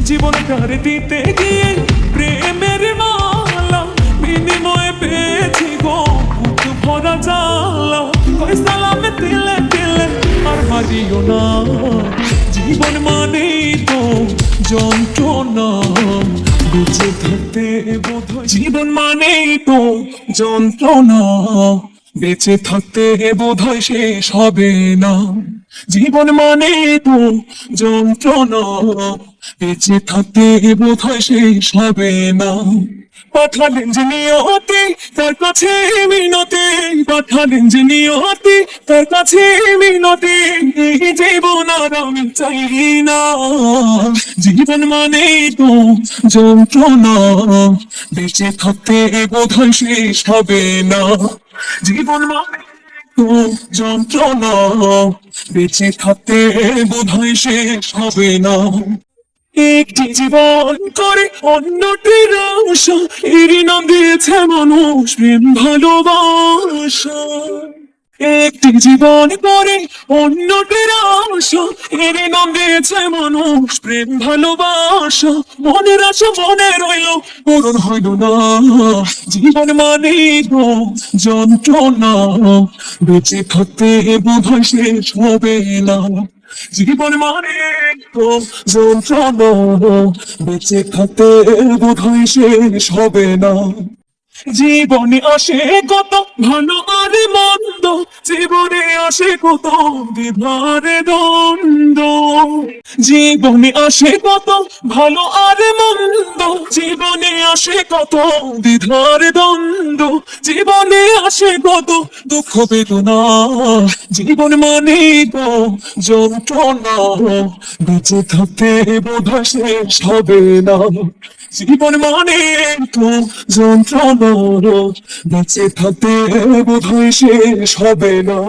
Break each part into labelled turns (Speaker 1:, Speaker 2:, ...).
Speaker 1: জীবনটারে দিতে গিয়ে প্রেমের মালা বিনিময়ে পেয়েছি গো বুক ভরা জ্বালা। ওই সালামে দিলে দিলে আর হারিও না, জীবন মানেই তো যন্ত্রণা, বেঁচে থাকতে বোধহয় জীবন মানেই তো যন্ত্রণা, বেঁচে থাকতে বোধহয় শেষ হবে না। জীবন মানে তো যন্ত্রণা, বেঁচে থাকতে বোধহয় শেষ হবে না। পাঠালেন যে নিয়তি তার কাছে মিনতি, পাঠালেন যে নিয়তি তার কাছে মিনতি, এই জীবন আর আমি চাই না। জীবন মানে তো যন্ত্রণা, বেঁচে থাকতে বোধহয় শেষ হবে না। জীবন মানে তো যন্ত্রণা, বেঁচে থাকতে বোধহয় শেষ হবে না। একটি জীবন করে অন্যটির আশা, এরই নাম দিয়েছে মানুষ প্রেম ভালোবাসা। একটি জীবন করে অন্যটির আশা, এরই নাম দিয়েছে মানুষ প্রেম ভালোবাসা। মনের আশা মনে রইল পূরণ হইল না, জীবন মানে তো যন্ত্রণা, বেঁচে থাকতে বোধহয় শেষ হবে না। জীবন মানে তো যন্ত্রণা, বেঁচে থাকতে বোধহয় শেষ হবে না। জীবনে আসে কত ভালো আর মন্দ, জীবনে আসে কত বিভার দ্বন্দ্ব। জীবনে আসে কত ভালো আর মন্দ, জীবনে আসে কত দ্বিধার দ্বন্দ্ব। জীবনে আসে কত দুঃখ বেদনা, জীবন মানে তো যন্ত্রণা, বেঁচে থাকতে বোধহয় শেষ হবে না। জীবন মানে তো যন্ত্রণা, বেঁচে থাকতে বোধহয় শেষ হবে না।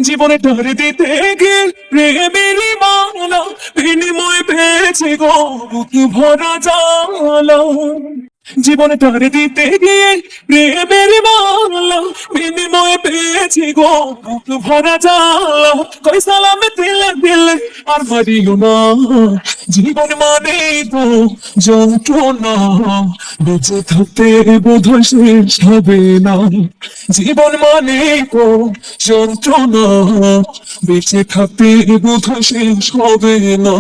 Speaker 1: জীবনে টারে দিতে গিয়ে প্রেমের মালা বিনিময় পেয়েছে গো বুক ভরা জ্বালা। জীবনে টারে দিতে গিয়ে প্রেমের মালা বিনিময় পেয়েছি গো বুক ভরা জ্বালা। কই সালামে দিলে দিলে আর হারিও না, জীবন মানে তো যন্ত্রণা, বেঁচে থাকতে বোধহয় শেষ হবে না। জীবন মানে তো যন্ত্রণা, বেঁচে থাকতে বোধহয় শেষ হবে না।